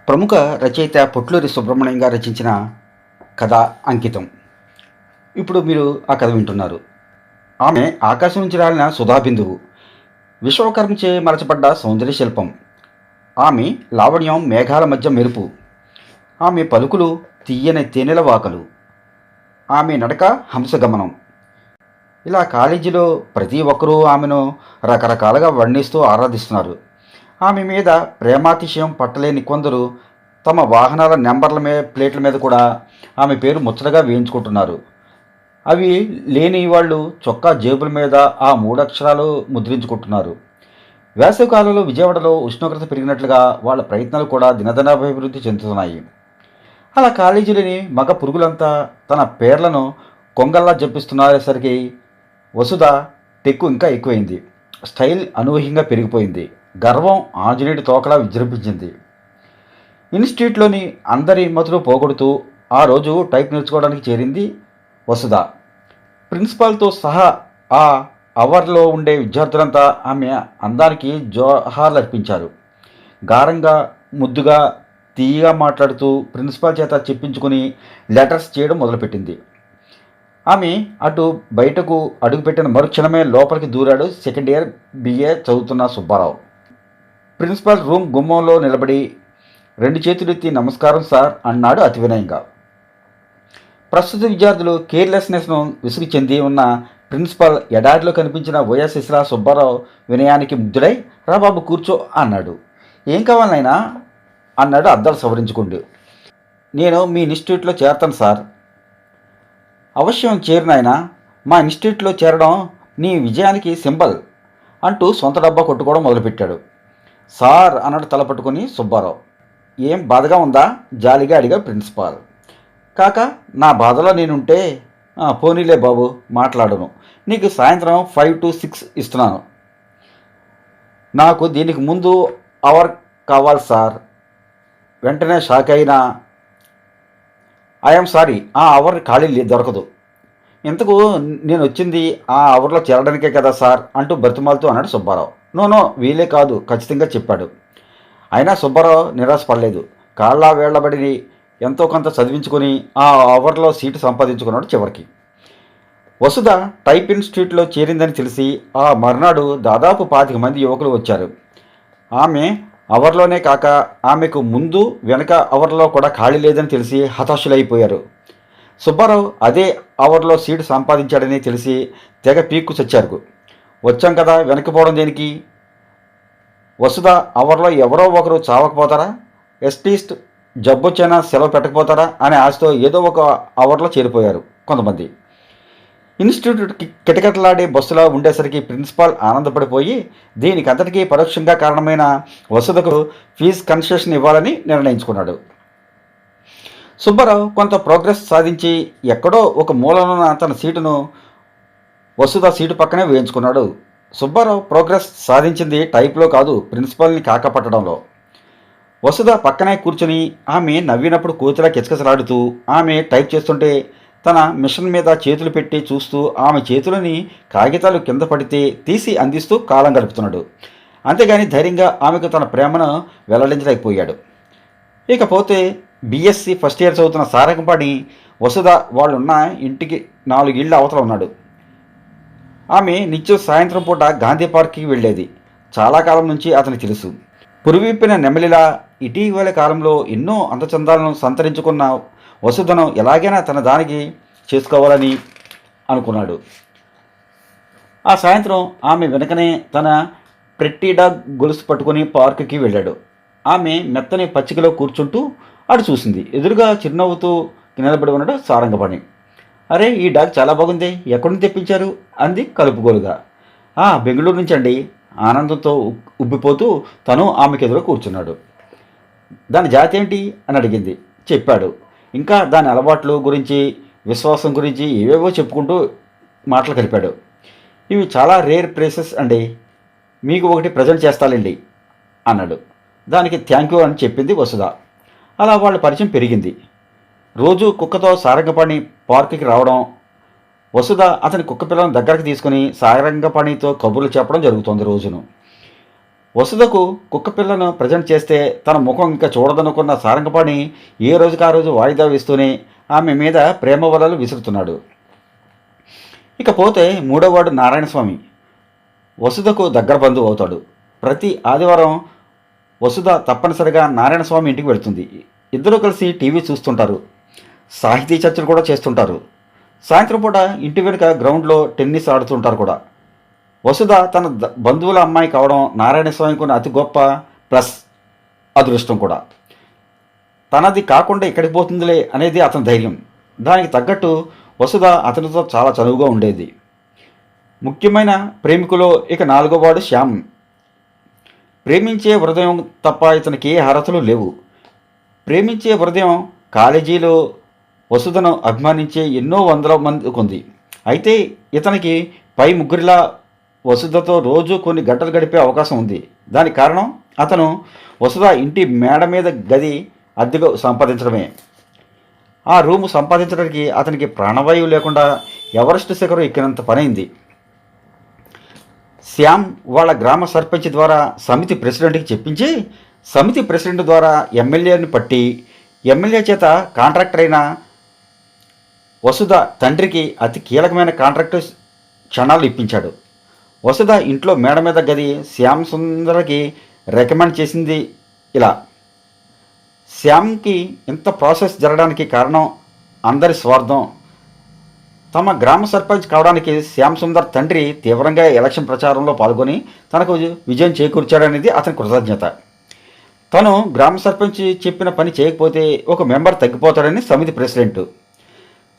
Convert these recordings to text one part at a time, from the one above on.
ప్రముఖ రచయిత పొట్లూరి సుబ్రహ్మణ్యం గారు రచించిన కథ అంకితం. ఇప్పుడు మీరు ఆ కథ వింటున్నారు. ఆమె ఆకాశం నుంచి రాలిన సుధాబిందువు, విశ్వకర్మచే మలచబడ్డ సౌందర్య శిల్పం. ఆమె లావణ్యం మేఘాల మధ్య మెరుపు, ఆమె పలుకులు తీయని తేనెల వాకలు, ఆమె నడక హంసగమనం. ఇలా కాలేజీలో ప్రతి ఒక్కరూ ఆమెను రకరకాలుగా వర్ణిస్తూ ఆరాధిస్తున్నారు. ఆమె మీద ప్రేమాతిశయం పట్టలేని కొందరు తమ వాహనాల నెంబర్ల ప్లేట్ల మీద కూడా ఆమె పేరు ముచ్చటగా వేయించుకుంటున్నారు. అవి లేని వాళ్ళు చొక్కా జేబుల మీద ఆ మూడక్షరాలు ముద్రించుకుంటున్నారు. వేసవికాలంలో విజయవాడలో ఉష్ణోగ్రత పెరిగినట్లుగా వాళ్ళ ప్రయత్నాలు కూడా దినదినాభివృద్ధి చెందుతున్నాయి. అలా కాలేజీలోని మగ పురుగులంతా తన పేర్లను కొంగల్లా జపిస్తున్నసరికి వసుధ టెక్కు ఇంకా ఎక్కువైంది. స్టైల్ అనూహ్యంగా పెరిగిపోయింది. గర్వం ఆంజనేయుడి తోకలా విజృంభించింది. ఇన్స్టిట్యూట్లోని అందరి మతులు పోగొడుతూ ఆ రోజు టైప్ నేర్చుకోవడానికి చేరింది వసుధ. ప్రిన్సిపాల్తో సహా ఆ అవర్లో ఉండే విద్యార్థులంతా ఆమె అందానికి జోహార్లు అర్పించారు. గారంగా ముద్దుగా తీయగా మాట్లాడుతూ ప్రిన్సిపాల్ చేత చెప్పించుకుని లెటర్స్ చేయడం మొదలుపెట్టింది. ఆమె అటు బయటకు అడుగుపెట్టిన మరుక్షణమే లోపలికి దూరాడు సెకండ్ ఇయర్ బిఏ చదువుతున్న సుబ్బారావు. ప్రిన్సిపాల్ రూమ్ గుమ్మంలో నిలబడి 2 చేతులెత్తి నమస్కారం సార్ అన్నాడు అతి వినయంగా. ప్రస్తుత విద్యార్థులు కేర్లెస్నెస్ను విసుగు చెంది ఉన్న ప్రిన్సిపాల్ ఎడారిలో కనిపించిన ఓఎస్ఎస్లా సుబ్బారావు వినయానికి ముగ్ధుడై రా బాబు కూర్చో అన్నాడు. ఏం కావాలనైనా అన్నాడు అద్దాలు సవరించుకుంటూ. నేను మీ ఇన్స్టిట్యూట్లో చేరతాను సార్. అవశ్యం చేరినాయనా, మా ఇన్స్టిట్యూట్లో చేరడం నీ విజయానికి సింబల్ అంటూ సొంత డబ్బా కొట్టుకోవడం మొదలుపెట్టాడు. సార్ అన్నాడు తల పట్టుకుని సుబ్బారావు. ఏం బాధగా ఉందా జాలిగా అడిగా ప్రిన్సిపాల్. కాక నా బాధలో నేనుంటే పోనీలే బాబు మాట్లాడను, నీకు సాయంత్రం 5 to 6 ఇస్తున్నాను. నాకు దీనికి ముందు అవర్ కావాలి సార్. వెంటనే షాక్ అయినా ఐఎమ్ సారీ, ఆ అవర్ ఖాళీ దొరకదు. ఇంతకు నేను వచ్చింది ఆ అవర్లో చేరడానికే కదా సార్ అంటూ బ్రతిమాలుతూ అన్నాడు సుబ్బారావు. నో వీలే కాదు ఖచ్చితంగా చెప్పాడు. అయినా సుబ్బారావు నిరాశపడలేదు. కాళ్ళ వేళ్లబడి ఎంతో కొంత చదివించుకొని ఆ అవర్లో సీటు సంపాదించుకున్నాడు చివరికి. వసుధ టైప్ ఇన్స్టిట్యూట్లో చేరిందని తెలిసి ఆ మర్నాడు దాదాపు 25 మంది యువకులు వచ్చారు. ఆమె అవర్లోనే కాక ఆమెకు ముందు వెనక అవర్లో కూడా ఖాళీ లేదని తెలిసి హతాశులైపోయారు. సుబ్బారావు అదే అవర్లో సీటు సంపాదించాడని తెలిసి తెగ పీక్కు చచ్చారు. వచ్చాం కదా వెనక్కిపోవడం దేనికి? వసుధ అవర్లో ఎవరో ఒకరు చావకపోతారా, ఎట్లీస్ట్ జబ్బొచ్చైనా సెలవు పెట్టకపోతారా అనే ఆశతో ఏదో ఒక అవర్లో చేరిపోయారు కొంతమంది. ఇన్స్టిట్యూట్ కిటకిటలాడే బస్సులో ఉండేసరికి ప్రిన్సిపాల్ ఆనందపడిపోయి దీనికి అంతటికీ పరోక్షంగా కారణమైన వసుధకు ఫీజు కన్సెషన్ ఇవ్వాలని నిర్ణయించుకున్నాడు. సుబ్బారావు కొంత ప్రోగ్రెస్ సాధించి ఎక్కడో ఒక మూలన తన సీటును వసుధ సీటు పక్కనే వేయించుకున్నాడు. సుబ్బారావు ప్రోగ్రెస్ సాధించింది టైప్లో కాదు, ప్రిన్సిపాల్ని కాకపట్టడంలో. వసుధ పక్కనే కూర్చుని ఆమె నవ్వినప్పుడు కోతిలా కిచకిచలాడుతూ ఆమె టైప్ చేస్తుంటే తన మిషన్ మీద చేతులు పెట్టి చూస్తూ ఆమె చేతులని కాగితాలు కింద పడితే తీసి అందిస్తూ కాలం గడుపుతున్నాడు. అంతేగాని ధైర్యంగా ఆమెకు తన ప్రేమను వెల్లడించలేకపోయాడు. ఇకపోతే బీఎస్సీ ఫస్ట్ ఇయర్ చదువుతున్న సారంగపాణి వసుధ వాళ్ళున్న ఇంటికి 4 ఇళ్ళు అవతల ఉన్నాడు. ఆమె నిత్యం సాయంత్రం పూట గాంధీ పార్క్కి వెళ్ళేది. చాలా కాలం నుంచి అతనికి తెలుసు. పురివిప్పిన నెమలిలా ఇటీవల కాలంలో ఎన్నో అందచందాలను సంతరించుకున్న వసుధను ఎలాగైనా తన దానికి చేసుకోవాలని అనుకున్నాడు. ఆ సాయంత్రం ఆమె వెనకనే తన ప్రెట్టి డాగ్ గొలుసు పట్టుకుని పార్కుకి వెళ్ళాడు. ఆమె మెత్తని పచ్చికలో కూర్చుంటూ అటు చూసింది. ఎదురుగా చిరునవ్వుతూ నిలబడి ఉన్నాడు సారంగపాణి. అరే ఈ డాగ్ చాలా బాగుంది, ఎక్కడి నుంచి తెప్పించారు అంది కలుపుగోలుగా. బెంగళూరు నుంచి అండి ఆనందంతో ఉబ్బిపోతూ తను ఆమెకు ఎదురు కూర్చున్నాడు. దాని జాతి ఏంటి అని అడిగింది. చెప్పాడు. ఇంకా దాని అలవాట్లు గురించి విశ్వాసం గురించి ఏవేవో చెప్పుకుంటూ మాటలు కలిపాడు. ఇవి చాలా రేర్ ప్లేసెస్ అండి, మీకు ఒకటి ప్రజెంట్ చేస్తానండి అన్నాడు. దానికి థ్యాంక్ యూ అని చెప్పింది వసుధ. అలా వాళ్ళ పరిచయం పెరిగింది. రోజు కుక్కతో సారంగపాణి పార్కుకి రావడం, వసుధ అతని కుక్క పిల్లను దగ్గరకు తీసుకుని సారంగపాణితో కబుర్లు చెప్పడం జరుగుతోంది రోజును. వసుధకు కుక్క పిల్లను ప్రజెంట్ చేస్తే తన ముఖం ఇంకా చూడదనుకున్న సారంగపాణి ఏ రోజుకి ఆ రోజు వాయిదా వేస్తూనే ఆమె మీద ప్రేమ వలలు విసురుతున్నాడు. ఇకపోతే మూడోవాడు నారాయణస్వామి వసుధకు దగ్గర బంధువు అవుతాడు. ప్రతి ఆదివారం వసుధ తప్పనిసరిగా నారాయణస్వామి ఇంటికి వెళుతుంది. ఇద్దరూ కలిసి టీవీ చూస్తుంటారు, సాహితీ చర్చలు కూడా చేస్తుంటారు. సాయంత్రం పూట ఇంటి వెనుక గ్రౌండ్లో టెన్నిస్ ఆడుతుంటారు కూడా. వసుధ తన బంధువుల అమ్మాయి కావడం నారాయణస్వామికి ఉన్న అతి గొప్ప ప్లస్, అదృష్టం కూడా. తనది కాకుండా ఎక్కడికి పోతుందిలే అనేది అతని ధైర్యం. దానికి తగ్గట్టు వసుధ అతనితో చాలా చనువుగా ఉండేది. ముఖ్యమైన ప్రేమికులో ఇక నాలుగోవాడు శ్యామ్. ప్రేమించే హృదయం తప్ప ఇతనికి ఏ అర్హతలు లేవు. ప్రేమించే హృదయం కాలేజీలో వసుధను అభిమానించే ఎన్నో వందల మందికి ఉంది. అయితే ఇతనికి పై ముగ్గురిలా వసుధతో రోజు కొన్ని గంటలు గడిపే అవకాశం ఉంది. దానికి కారణం అతను వసుధ ఇంటి మేడ మీద గది అద్దెగా సంపాదించడమే. ఆ రూము సంపాదించడానికి అతనికి ప్రాణవాయువు లేకుండా ఎవరెస్ట్ శిఖరం ఎక్కినంత పనైంది. శ్యామ్ వాళ్ళ గ్రామ సర్పంచ్ ద్వారా సమితి ప్రెసిడెంట్కి చెప్పించి సమితి ప్రెసిడెంట్ ద్వారా ఎమ్మెల్యేని పట్టి ఎమ్మెల్యే చేత కాంట్రాక్టర్ అయిన వసుధ తండ్రికి అతి కీలకమైన కాంట్రాక్టు క్షణాలు ఇప్పించాడు. వసుధ ఇంట్లో మేడ మీద గది శ్యామ్ సుందరకి రికమెండ్ చేసింది. ఇలా శ్యామ్కి ఇంత ప్రాసెస్ జరగడానికి కారణం అందరి స్వార్థం. తమ గ్రామ సర్పంచ్ కావడానికి శ్యామ్ సుందర్ తండ్రి తీవ్రంగా ఎలక్షన్ ప్రచారంలో పాల్గొని తనకు విజయం చేకూర్చాడనేది అతని కృతజ్ఞత. తను గ్రామ సర్పంచ్ చెప్పిన పని చేయకపోతే ఒక మెంబర్ తగ్గిపోతాడని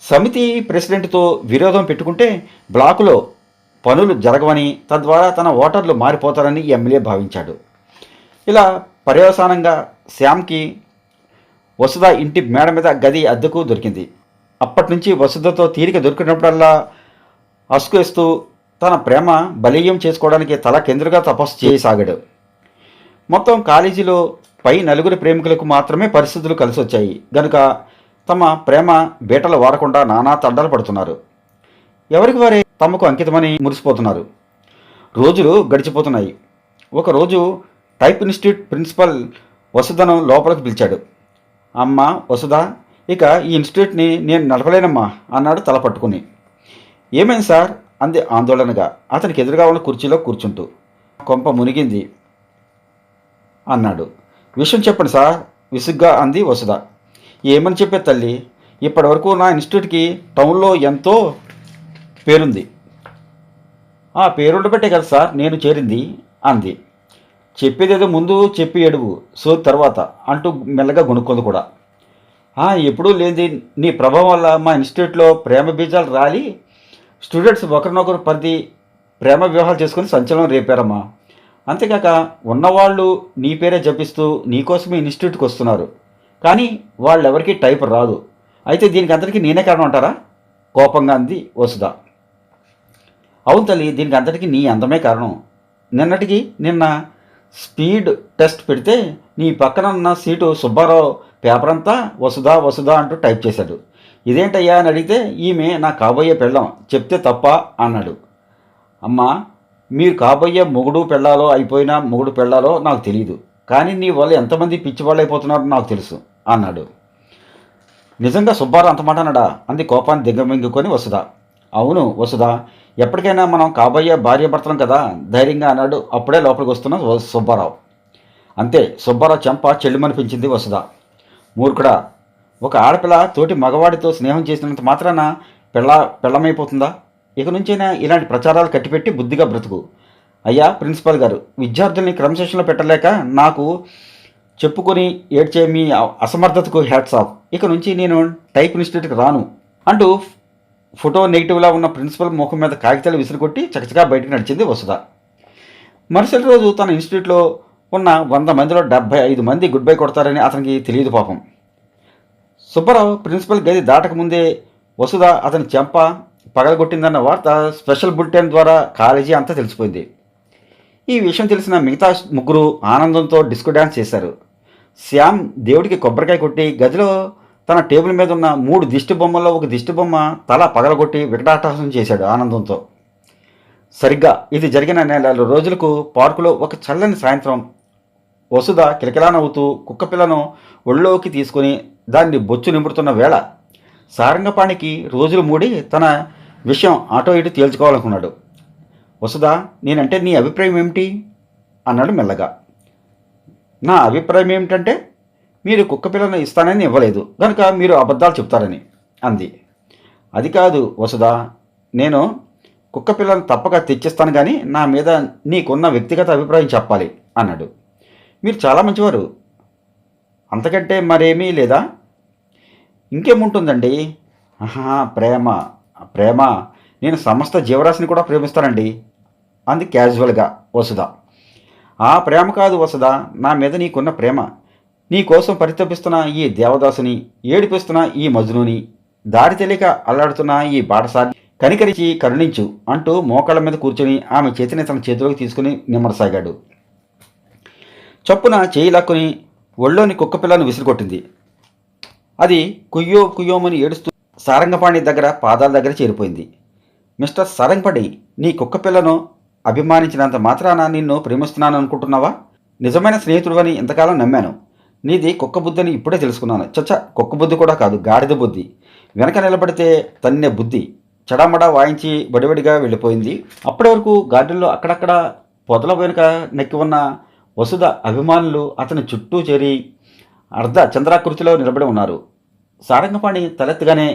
సమితి ప్రెసిడెంట్తో విరోధం పెట్టుకుంటే బ్లాకులో పనులు జరగవని, తద్వారా తన ఓటర్లు మారిపోతారని ఎమ్మెల్యే భావించాడు. ఇలా పర్యవసానంగా శ్యామ్కి వసుధ ఇంటి మేడ మీద గది అద్దెకు దొరికింది. అప్పటి నుంచి వసుధతో తీరిక దొరికినప్పుడల్లా అసుకేస్తూ తన ప్రేమ బలీయం చేసుకోవడానికి తల కిందులుగా తపస్సు చేయసాగాడు. మొత్తం కాలేజీలో పై నలుగురి ప్రేమికులకు మాత్రమే పరిస్థితులు కలిసి వచ్చాయి గనుక తమ ప్రేమ బీటలు వారకుండా నానా తండాలు పడుతున్నారు. ఎవరికి వారే తమకు అంకితమని మురిసిపోతున్నారు. రోజులు గడిచిపోతున్నాయి. ఒకరోజు టైప్ ఇన్స్టిట్యూట్ ప్రిన్సిపల్ వసుధను లోపలికి పిలిచాడు. అమ్మ వసుధ, ఇక ఈ ఇన్స్టిట్యూట్ని నేను నడపలేనమ్మా అన్నాడు తల పట్టుకుని. ఏమైంది సార్ అంది ఆందోళనగా అతనికి ఎదురుగా ఉన్న కుర్చీలో కూర్చుంటూ. కొంప మునిగింది అన్నాడు. విషయం చెప్పండి సార్ విసుగ్గా అంది వసుధ. ఏమని చెప్పే తల్లి, ఇప్పటి వరకు నా ఇన్స్టిట్యూట్కి టౌన్లో ఎంతో పేరుంది. ఆ పేరుండబట్టే కదా సార్ నేను చేరింది అంది. చెప్పేదేదో ముందు చెప్పి ఎడువు సో తర్వాత అంటూ మెల్లగా గొనుక్కుంది కూడా. ఎప్పుడూ లేనిది నీ ప్రభావం వల్ల మా ఇన్స్టిట్యూట్లో ప్రేమ బీజాలు రాలి స్టూడెంట్స్ ఒకరినొకరు పరిధి ప్రేమ వివాహాలు చేసుకుని సంచలనం రేపారమ్మా. అంతేకాక ఉన్నవాళ్ళు నీ పేరే జపిస్తూ నీకోసమే ఇన్స్టిట్యూట్కి వస్తున్నారు. కానీ వాళ్ళెవరికీ టైప్ రాదు. అయితే దీనికి అంతటికీ నేనే కారణం అంటారా కోపంగా అంది వసుధ. అవును తల్లి, దీనికి అంతటికీ నీ అందమే కారణం. నిన్న స్పీడ్ టెస్ట్ పెడితే నీ పక్కన ఉన్న సీటు సుబ్బారావు పేపర్ అంతా వసుధ అంటూ టైప్ చేశాడు. ఇదేంటయ్యా అని అడిగితే ఈమె నా కాబోయే పెళ్ళాం, చెప్తే తప్ప అన్నాడు. అమ్మా, మీరు కాబోయే మొగుడు పెళ్ళాలో అయిపోయినా మొగుడు పెళ్ళాలో నాకు తెలియదు, కానీ నీ వల్ల ఎంతమంది పిచ్చివాళ్ళు అయిపోతున్నారో నాకు తెలుసు అన్నాడు. నిజంగా సుబ్బారావు అంత మాట అన్నాడా అంది కోపాన్ని దిగ్గమింగుకొని వసుధ. అవును వసుధ, ఎప్పటికైనా మనం కాబోయే భార్యాభర్తలం కదా ధైర్యంగా అన్నాడు అప్పుడే లోపలికి వస్తున్న సుబ్బారావు. అంతే, సుబ్బారావు చెంప చెల్లుమనిపించింది వసుధ. మూర్ఖుడా, ఒక ఆడపిల్ల తోటి మగవాడితో స్నేహం చేసినంత మాత్రాన పెళ్ళమైపోతుందా? ఇక నుంచైనా ఇలాంటి ప్రచారాలు కట్టిపెట్టి బుద్ధిగా బ్రతుకు. అయ్యా ప్రిన్సిపాల్ గారు, విద్యార్థుల్ని క్రమశిక్షణలో పెట్టలేక నాకు చెప్పుకొని ఏడ్చే మీ అసమర్థతకు హ్యాట్స్ ఆఫ్. ఇక నుంచి నేను టైప్ ఇన్స్టిట్యూట్కి రాను అంటూ ఫోటో నెగిటివ్లా ఉన్న ప్రిన్సిపల్ ముఖం మీద కాగితాలు విసిరికొట్టి చకచకా బయటకు నడిచింది వసుధ. మరుసటి రోజు తన ఇన్స్టిట్యూట్లో ఉన్న 100 మందిలో 75 మంది గుడ్ బై కొడతారని అతనికి తెలియదు పాపం. సుబ్బారావు ప్రిన్సిపల్ గది దాటకముందే వసుధ అతని చెంప పగలగొట్టిందన్న వార్త స్పెషల్ బులెటిన్ ద్వారా కాలేజీ అంతా తెలిసిపోయింది. ఈ విషయం తెలిసిన మిగతా ముగ్గురు ఆనందంతో డిస్కో డ్యాన్స్ చేశారు. శ్యామ్ దేవుడికి కొబ్బరికాయ కొట్టి గదిలో తన టేబుల్ మీద ఉన్న 3 దిష్టి బొమ్మల్లో ఒక దిష్టి బొమ్మ తల పగలగొట్టి వికటాటహాసం చేశాడు ఆనందంతో. సరిగ్గా ఇది జరిగిన నెల రోజులకు పార్కులో ఒక చల్లని సాయంత్రం వసుధ కిలకిలా నవ్వుతూ కుక్కపిల్లను ఒళ్ళోకి తీసుకుని దాన్ని బొచ్చు నింపుతున్న వేళ సారంగపాణికి రోజులు మూడి తన విషయం అటో ఇటు తేల్చుకోవాలనుకున్నాడు. వసుధ, నేనంటే నీ అభిప్రాయం ఏమిటి అన్నాడు మెల్లగా. నా అభిప్రాయం ఏమిటంటే మీరు కుక్కపిల్లను ఇస్తానని ఇవ్వలేదు కనుక మీరు అబద్ధాలు చెప్తారని అంది. అది కాదు వసుధ, నేను కుక్కపిల్లను తప్పక తెచ్చిస్తాను, కానీ నా మీద నీకున్న వ్యక్తిగత అభిప్రాయం చెప్పాలి అన్నాడు. మీరు చాలా మంచివారు, అంతకంటే మరేమీ లేదా? ఇంకేముంటుందండి? ఆహా, ప్రేమ ప్రేమ నేను సమస్త జీవరాశిని కూడా ప్రేమిస్తానండి అంది క్యాజువల్గా వసుధ. ఆ ప్రేమ కాదు వసుధ, నా మీద నీకున్న ప్రేమ. నీ కోసం పరితపిస్తున్న ఈ దేవదాసుని, ఏడిపిస్తున్న ఈ మజ్నుని, దారి తెలియక అల్లాడుతున్న ఈ బాటసారి కనికరించి కరుణించు అంటూ మోకాళ్ళ మీద కూర్చొని ఆమె చేతిని తన చేతిలోకి తీసుకుని నిమ్మరసాగాడు. చప్పున చేయి లాక్కుని ఒళ్ళోని కుక్కపిల్లను విసిరికొట్టింది. అది కుయ్యో కుయ్యోమని ఏడుస్తూ సారంగపాణి దగ్గర పాదాల దగ్గర చేరిపోయింది. మిస్టర్ సారంగపాణి, నీ కుక్కపిల్లను అభిమానించినంత మాత్రాన నిన్ను ప్రేమిస్తున్నాను అనుకుంటున్నావా? నిజమైన స్నేహితుడు అని ఇంతకాలం నమ్మాను. నీది కుక్క బుద్ధి అని ఇప్పుడే తెలుసుకున్నాను. చచ్చ, కుక్క బుద్ధి కూడా కాదు, గాడిద బుద్ధి. వెనక నిలబడితే తన్నే బుద్ధి. చడామడా వాయించి బడిబడిగా వెళ్ళిపోయింది. అప్పటి వరకు గార్డెన్లో అక్కడక్కడ పొదల వెనుక నెక్కి ఉన్న వసుధ అభిమానులు అతని చుట్టూ చేరి అర్ధ చంద్రాకృతిలో నిలబడి ఉన్నారు. సారంగపాణి తలెత్తగానే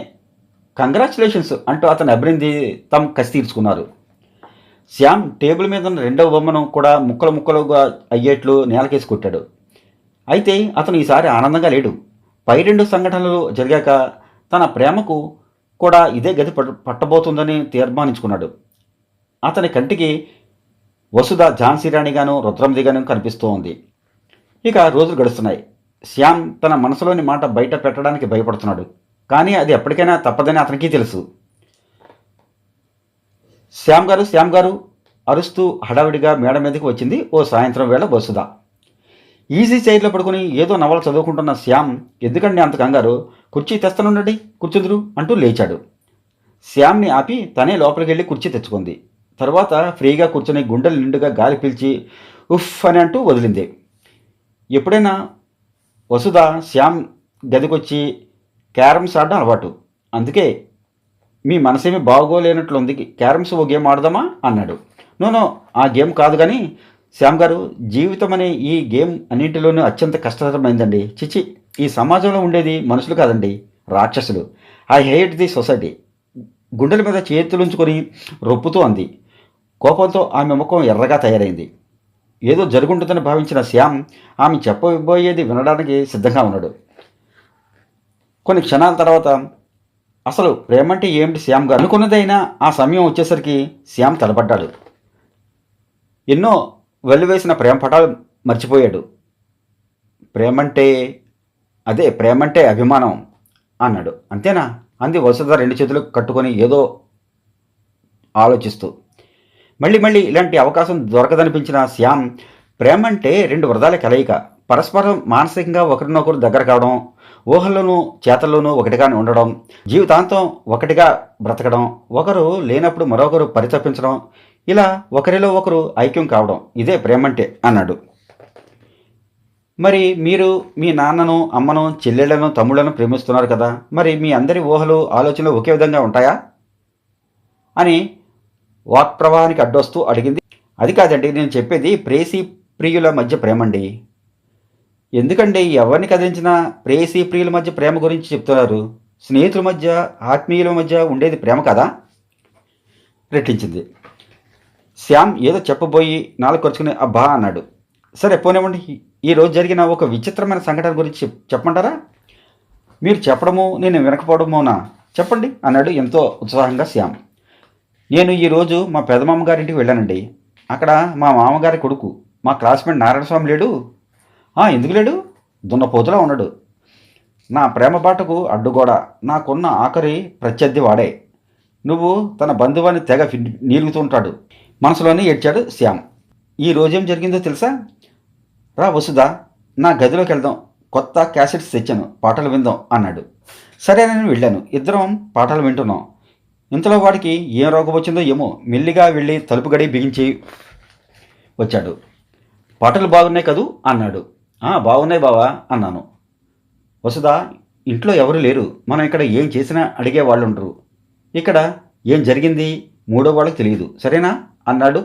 కంగ్రాచులేషన్స్ అంటూ అతని అభినంది తమ కసి తీర్చుకున్నారు. శ్యామ్ టేబుల్ మీద ఉన్న రెండవ బొమ్మను కూడా ముక్కలు ముక్కలుగా అయ్యేట్లు నేలకేసి కొట్టాడు. అయితే అతను ఈసారి ఆనందంగా లేడు. పై రెండు సంఘటనలు జరిగాక తన ప్రేమకు కూడా ఇదే గతి పట్టబోతుందని తీర్మానించుకున్నాడు. అతని కంటికి వసుధ ఝాన్సీరాణిగాను రుద్రమదిగాను కనిపిస్తూ ఉంది. ఇక రోజులు గడుస్తున్నాయి. శ్యామ్ తన మనసులోని మాట బయట పెట్టడానికి భయపడుతున్నాడు. కానీ అది ఎప్పటికైనా తప్పదని అతనికి తెలుసు. శ్యామ్ గారు అరుస్తూ హడావిడిగా మేడ మీదకి వచ్చింది ఓ సాయంత్రం వేళ వసుధ. ఈజీ చైర్లో పడుకుని ఏదో నవల చదువుకుంటున్న శ్యామ్, ఎందుకండి అంత కంగారు, కుర్చీ తెస్తానుండండి, కూర్చుందురు అంటూ లేచాడు. శ్యామ్ని ఆపి తనే లోపలికి వెళ్ళి కుర్చీ తెచ్చుకుంది. తర్వాత ఫ్రీగా కూర్చొని గుండెలు నిండుగా గాలి పీల్చి ఉఫ్ అని అంటూ వదిలింది. ఎప్పుడైనా వసుధ శ్యామ్ గదికొచ్చి క్యారమ్స్ ఆడడం అలవాటు. అందుకే మీ మనసేమీ బాగోలేనట్లుంది, క్యారమ్స్ ఓ గేమ్ ఆడదామా అన్నాడు. నో, ఆ గేమ్ కాదు, కానీ శ్యామ్ గారు, జీవితం అనే ఈ గేమ్ అన్నింటిలోనూ అత్యంత కష్టతరమైందండి. చిచి, ఈ సమాజంలో ఉండేది మనుషులు కాదండి, రాక్షసులు. I hate the society. గుండెల మీద చేతులుంచుకొని రొప్పుతూ అంది. కోపంతో ఆమె ముఖం ఎర్రగా తయారైంది. ఏదో జరుగుంటుందని భావించిన శ్యామ్ ఆమె చెప్పబోయేది వినడానికి సిద్ధంగా ఉన్నాడు. కొన్ని క్షణాల తర్వాత, అసలు ప్రేమంటే ఏమిటి శ్యామ్ గారు అనుకున్నదైనా ఆ సమయం వచ్చేసరికి శ్యామ్ తలపడ్డాడు. ఎన్నో వెల్లివేసిన ప్రేమ పటాలు మర్చిపోయాడు. ప్రేమంటే అభిమానం అన్నాడు. అంతేనా అంది వసుధ రెండు చేతులు కట్టుకొని ఏదో ఆలోచిస్తూ. మళ్ళీ ఇలాంటి అవకాశం దొరకదనిపించిన శ్యామ్, ప్రేమంటే రెండు వృధాల కలయిక, పరస్పరం మానసికంగా ఒకరినొకరు దగ్గర కావడం, ఊహల్లోనూ చేతల్లోనూ ఒకటిగానే ఉండడం, జీవితాంతం ఒకటిగా బ్రతకడం, ఒకరు లేనప్పుడు మరొకరు పరితపించడం, ఇలా ఒకరిలో ఒకరు ఐక్యం కావడం, ఇదే ప్రేమంటే అన్నాడు. మరి మీరు మీ నాన్నను, అమ్మను, చెల్లెళ్లను, తమ్ముళ్లను ప్రేమిస్తున్నారు కదా, మరి మీ అందరి ఊహలు, ఆలోచనలు ఒకే విధంగా ఉంటాయా అని వాక్ప్రవాహానికి అడ్డొస్తూ అడిగింది. అది కాదండి, నేను చెప్పేది ప్రేయసీ ప్రియుల మధ్య ప్రేమండి. ఎందుకండి ఎవరిని కదిలించినా ప్రేయసీ ప్రియుల మధ్య ప్రేమ గురించి చెప్తున్నారు? స్నేహితుల మధ్య, ఆత్మీయుల మధ్య ఉండేది ప్రేమ కదా రెట్టించింది. శ్యామ్ ఏదో చెప్పబోయి నాలుగు ఖర్చుకుని అబ్బా అన్నాడు. సరే పోనివ్వండి, ఈరోజు జరిగిన ఒక విచిత్రమైన సంఘటన గురించి చెప్పమంటారా? మీరు చెప్పడము నేను వినకపోవడమోనా? చెప్పండి అన్నాడు ఎంతో ఉత్సాహంగా శ్యామ్. నేను ఈరోజు మా పెదమామ గారింటికి వెళ్ళానండి. అక్కడ మా మామగారి కొడుకు, మా క్లాస్మేట్ నారాయణస్వామి లేడు. ఎందుకు లేడు? దున్నపోతులా ఉన్నాడు. నా ప్రేమ బాటకు అడ్డుగోడ, నాకున్న ఆఖరి ప్రత్యర్థి వాడే. నువ్వు తన బంధువాన్ని తెగ నీలుగుతుంటాడు మనసులోనే ఏడ్చాడు శ్యామ్. ఈ రోజేం జరిగిందో తెలుసా? రా వసుధ, నా గదిలోకి వెళ్దాం, కొత్త క్యాసెట్స్ తెచ్చాను, పాటలు విందాం అన్నాడు. సరే నేను వెళ్ళాను. ఇద్దరం పాటలు వింటున్నాం. ఇంతలో వాడికి ఏం రోగం వచ్చిందో ఏమో మెల్లిగా వెళ్ళి తలుపు గడి బిగించి వచ్చాడు. పాటలు బాగున్నాయి కదూ అన్నాడు. బాగున్నాయి బావా అన్నాను. వసుదా, ఇంట్లో ఎవరు లేరు. మనం ఇక్కడ ఏం చేసినా అడిగే వాళ్ళు ఉండరు. ఇక్కడ ఏం జరిగింది మూడో వాళ్ళకి తెలియదు, సరేనా అన్నాడు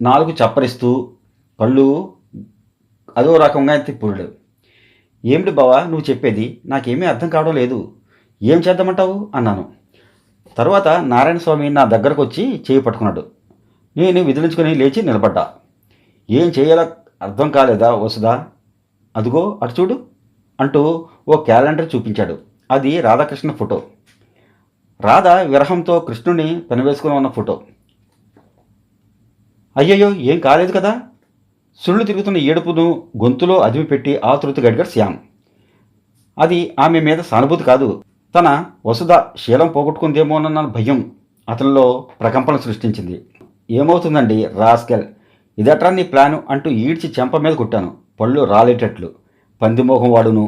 నాలుగు చప్పరిస్తూ. కళ్ళు అదో రకంగా తిప్పుడు. ఏమిటి బావా నువ్వు చెప్పేది? నాకేమీ అర్థం కావడం లేదు. ఏం చేద్దామంటావు అన్నాను. తర్వాత నారాయణస్వామి నా దగ్గరకు వచ్చి చేయి పట్టుకున్నాడు. నేను విదిలించుకొని లేచి నిలబడ్డా. ఏం చేయాలో అర్థం కాలేదా వసుదా? అదిగో అటు చూడు అంటూ ఓ క్యాలెండర్ చూపించాడు. అది రాధాకృష్ణ ఫోటో. రాధ విరహంతో కృష్ణుని పెనవేసుకుని ఉన్న ఫోటో. అయ్యయ్యో, ఏం కాలేదు కదా? సుళ్ళు తిరుగుతున్న ఏడుపును గొంతులో అదిమి పెట్టి ఆతృతి గడిగాడు శ్యామ్. అది ఆమె మీద సానుభూతి కాదు, తన వసుధ శీలం పోగొట్టుకుందేమోనన్న భయం అతనిలో ప్రకంపన సృష్టించింది. ఏమవుతుందండి రాస్కెల్, ఇదట్రా నీ ప్లాను అంటూ ఈడ్చి చెంప మీద కొట్టాను. పళ్ళు రాలేటట్లు. పందిమోహం వాడును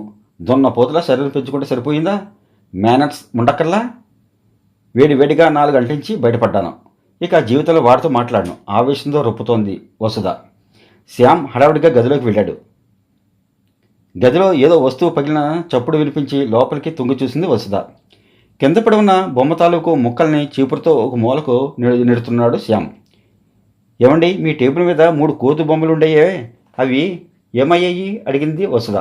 దొన్న పోతులా శరీరం పెంచుకుంటే సరిపోయిందా? మేనట్స్ ఉండక్కర్లా. వేడివేడిగా 4 గంటించి బయటపడ్డాను. ఇక జీవితంలో వాడితో మాట్లాడను. ఆవేశంతో రొప్పుతోంది వసుధ. శ్యామ్ హడావుడిగా గదిలోకి వెళ్ళాడు. గదిలో ఏదో వస్తువు పగిలిన చప్పుడు వినిపించి లోపలికి తుంగి చూసింది వసుధ. కింద పడి ఉన్న బొమ్మ తాలూకు ముక్కల్ని చీపురుతో ఒక మూలకు నెడుతున్నాడు శ్యామ్. ఏమండి, మీ టేబుల్ మీద 3 కోతు బొమ్మలు ఉండేవే, అవి ఏమయ్యాయి అడిగింది వసుధ.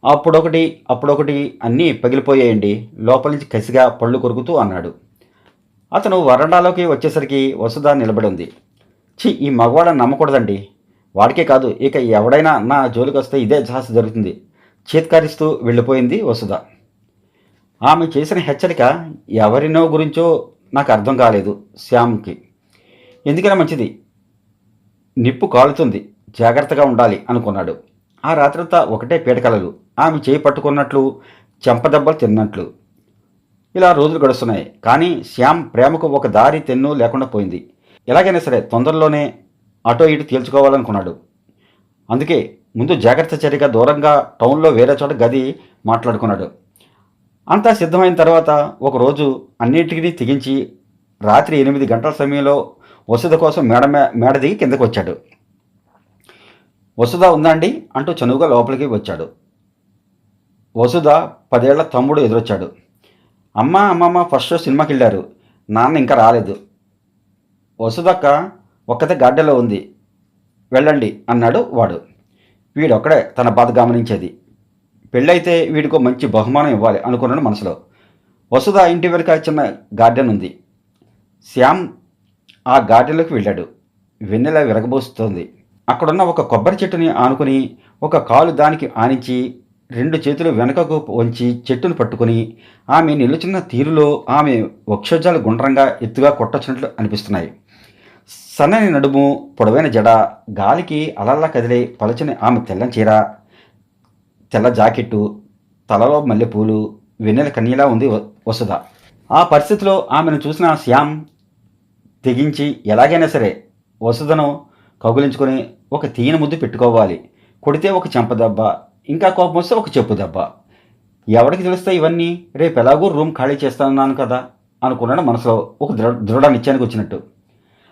అప్పుడొకటి అన్నీ పగిలిపోయాయండి, లోపల నుంచి కసిగా పళ్ళు కొరుకుతూ అన్నాడు. అతను వరండాలోకి వచ్చేసరికి వసుధ నిలబడి ఉంది. ఈ మగవాళ్ళని నమ్మకూడదండి. వాడికే కాదు, ఇక ఎవడైనా నా జోలికి వస్తే ఇదే జాస్తి జరుగుతుంది. చీత్కారిస్తూ వెళ్ళిపోయింది వసుధ. ఆమె చేసిన హెచ్చరిక ఎవరినో గురించో నాకు అర్థం కాలేదు శ్యామ్కి. ఎందుకైనా మంచిది, నిప్పు కాలుతుంది, జాగ్రత్తగా ఉండాలి అనుకున్నాడు. ఆ రాత్రంతా ఒకటే పీడకలలు. ఆమె చేయి పట్టుకున్నట్లు, చెంపదెబ్బలు తిన్నట్లు. ఇలా రోజులు గడుస్తున్నాయి. కానీ శ్యామ్ ప్రేమకు ఒక దారి తెన్ను లేకుండా పోయింది. ఎలాగైనా సరే తొందరలోనే అటో ఇటు తేల్చుకోవాలనుకున్నాడు. అందుకే ముందు జాగ్రత్త చర్యగా దూరంగా టౌన్లో వేరే చోట గది మాట్లాడుకున్నాడు. అంతా సిద్ధమైన తర్వాత ఒకరోజు అన్నిటికీ తెగించి రాత్రి 8 గంటల సమయంలో వసుధ కోసం మేడ దిగి కిందకు వచ్చాడు. వసుధ ఉందండి అంటూ చనువుగా లోపలికి వచ్చాడు. వసుధ 10 ఏళ్ల తమ్ముడు ఎదురొచ్చాడు. అమ్మమ్మ ఫస్ట్ షో సినిమాకి వెళ్ళారు, నాన్న ఇంకా రాలేదు. వసుధక్క ఒక్కతే గాడ్డలో ఉంది, వెళ్ళండి అన్నాడు వాడు. వీడొక్కడే తన బాధ గమనించేది. పెళ్ళైతే వీడికో మంచి బహుమానం ఇవ్వాలి అనుకున్నాడు మనసులో. వసుధ ఇంటి వెనుక చిన్న గార్డెన్ ఉంది. శ్యామ్ ఆ గార్డెన్లోకి వెళ్ళాడు. వెన్నెల విరగబోస్తుంది. అక్కడున్న ఒక కొబ్బరి చెట్టుని ఆనుకుని ఒక కాలు దానికి ఆనించి 2 చేతులు వెనుకకు వంచి చెట్టును పట్టుకుని ఆమె నిలుచున్న తీరులో ఆమె వక్షోజాలు గుండ్రంగా ఎత్తుగా కొట్టొచ్చినట్లు అనిపిస్తున్నాయి. సన్నని నడుము, పొడవైన జడ, గాలికి అలల్లా కదిలే పలచని ఆమె తెల్లని చీర, తెల్ల జాకెట్టు, తలలో మల్లెపూలు, వెన్నెల కన్నీలా ఉంది వసుధ. ఆ పరిస్థితిలో ఆమెను చూసిన శ్యామ్ తెగించి ఎలాగైనా సరే వసుధను కౌగిలించుకొని ఒక తీయని ముద్దు పెట్టుకోవాలి. కొడితే ఒక చెంపదెబ్బ, ఇంకా కోపం వస్తే ఒక చెప్పు దెబ్బ. ఎవరికి తెలుస్తాయి ఇవన్నీ? రేపు ఎలాగో రూమ్ ఖాళీ చేస్తానన్నాను కదా అనుకున్నాడు మనసులో ఒక దృఢ నిశ్చయానికి వచ్చినట్టు.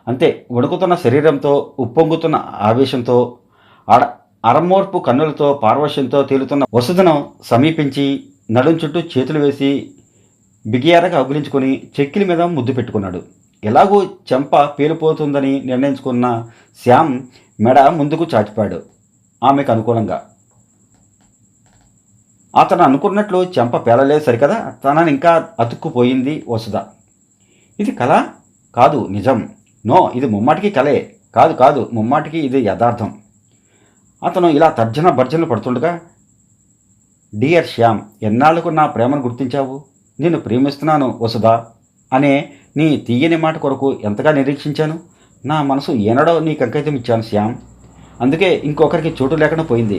అంతే, వణుకుతున్న శరీరంతో, ఉప్పొంగుతున్న ఆవేశంతో, అరమోర్పు కన్నులతో, పార్వశ్యంతో తేలుతున్న వసుధను సమీపించి నడుం చుట్టూ చేతులు వేసి బిగియారగా అగులించుకొని చెక్కిలి మీద ముద్దు పెట్టుకున్నాడు. ఎలాగూ చెంప పేలిపోతుందని నిర్ణయించుకున్న శ్యామ్ మెడ ముందుకు చాచిపాడు ఆమెకు అనుకూలంగా. అతను అనుకున్నట్లు చెంప పేలలేదు సరికదా, తనని ఇంకా అతుక్కుపోయింది వసుధ. ఇది కళ కాదు, నిజం. నో, ఇది ముమ్మాటికి కలే. కాదు, ముమ్మాటికి ఇది యథార్థం. అతను ఇలా తర్జన భర్జనలు పడుతుండగా, డియర్ శ్యామ్, ఎన్నాళ్లకు నా ప్రేమను గుర్తించావు? నేను ప్రేమిస్తున్నాను వసుధ అనే నీ తీయని మాట కొరకు ఎంతగా నిరీక్షించాను. నా మనసు ఏనాడో నీకు అంకితం ఇచ్చాను శ్యామ్. అందుకే ఇంకొకరికి చోటు లేకుండా పోయింది.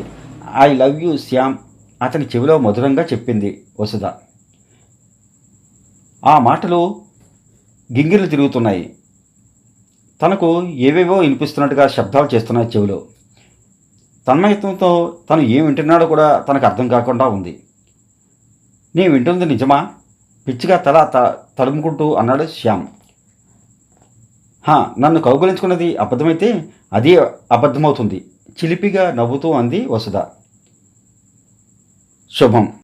ఐ లవ్ యూ శ్యామ్ అతని చెవిలో మధురంగా చెప్పింది వసుధ. ఆ మాటలు గింగిర్లు తిరుగుతున్నాయి. తనకు ఏవేవో వినిపిస్తున్నట్టుగా శబ్దాలు చేస్తున్నాయి చెవిలో. తన్మయత్వంతో తను ఏం వింటున్నాడో కూడా తనకు అర్థం కాకుండా ఉంది. నేను వింటుంది నిజమా? పిచ్చిగా తడుముకుంటూ అన్నాడు శ్యామ్. నన్ను కౌగులించుకున్నది అబద్ధమైతే అదే అబద్ధమవుతుంది, చిలిపిగా నవ్వుతూ అంది వసుధ. శుభం.